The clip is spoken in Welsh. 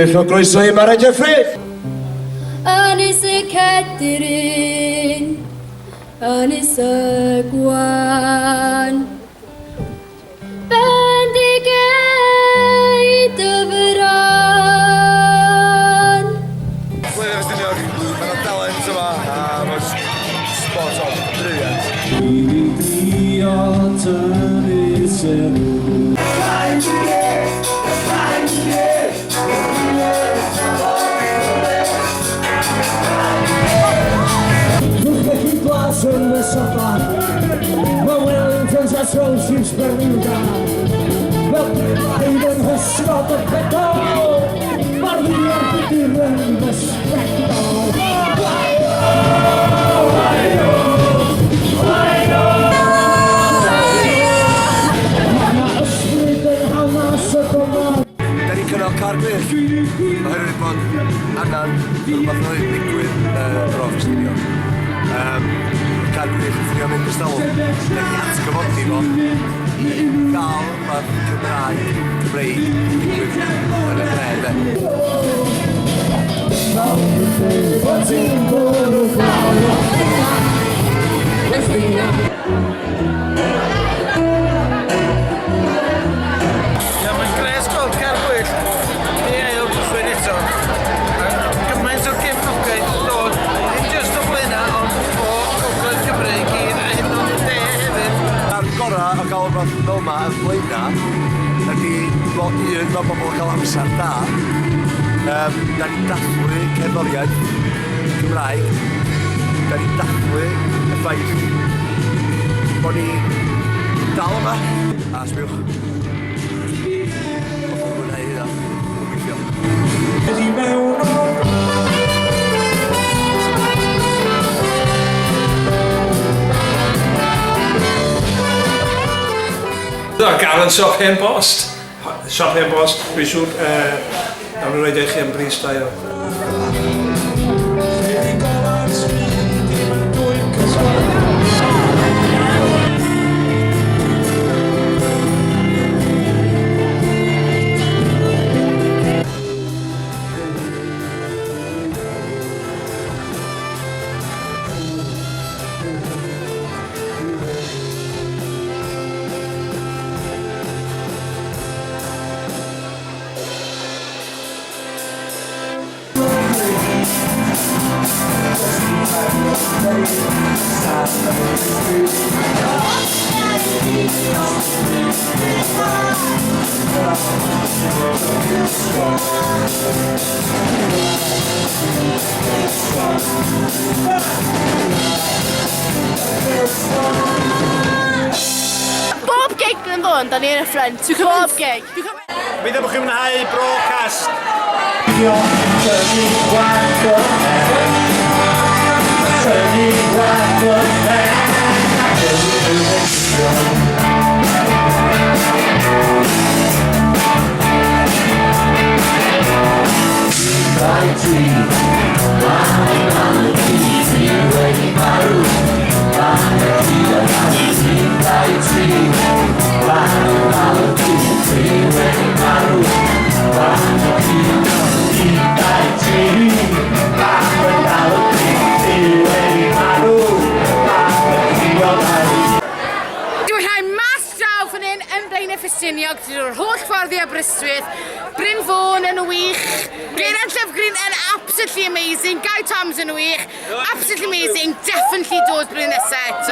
Croeso i Mara Jeffrey. Ynys y Cedrin, ynys y Gwan, bendigedig dyfran. Blwyddyn Estiniog, mae'n dalent yma a mae'n spot on, briliant. Yn y sofan, mae Wellingtons a Trowsiws Bermuda. Fel braidd yn hysgod y pedal, mae'r ddion bydyr yn ysbectol. Mae ysbryd yn hanes y gymryd. Da ni'n cynnal car gwyrdd, oherwydd bod angen rhywbeth yn digwydd yr off Estiniog. Car gwyrdd yn ffynio mynd ystalwm. Da ni atgyfodi fo i gael yma'r Cymraeg digwydd yn y dre, de. Mae'n gres gweld car gwyllt i ail droswy'n eto. Gymaint o'r gefnogaeth dod, ddim jyst o Blaena, ond o Gogledd Cymru i gyd, a hyn o'n de hefyd. A'r gorau o gael rhywbeth fel yma yn Blaena ydy bod mae bobl yn cael amser da. Da ni'n dathlu cerddoriaeth Cymraeg. Da ni'n dathlu y ffaith bod ni dal yma. A sbiwch. Bobl yn ei hynna. Gobeithio. Gael yn siop hen bost. Siop hen bost, dwi'n siŵr, nawn nhw roed eich yn bris da iawn. Bob gig yn ddod, da ni yn y ffrant. Bob gig. Mi ddim chi'n mwynhau broadcast. Ffestiniog, drwy'r holl ffordd i Aberystwyth, Bryn Fawn yn wych, Geraint Llyfgryn yn absolutely amazing, Guy Toms yn wych, absolutely amazing, definitely dod blwyddyn nesaf eto.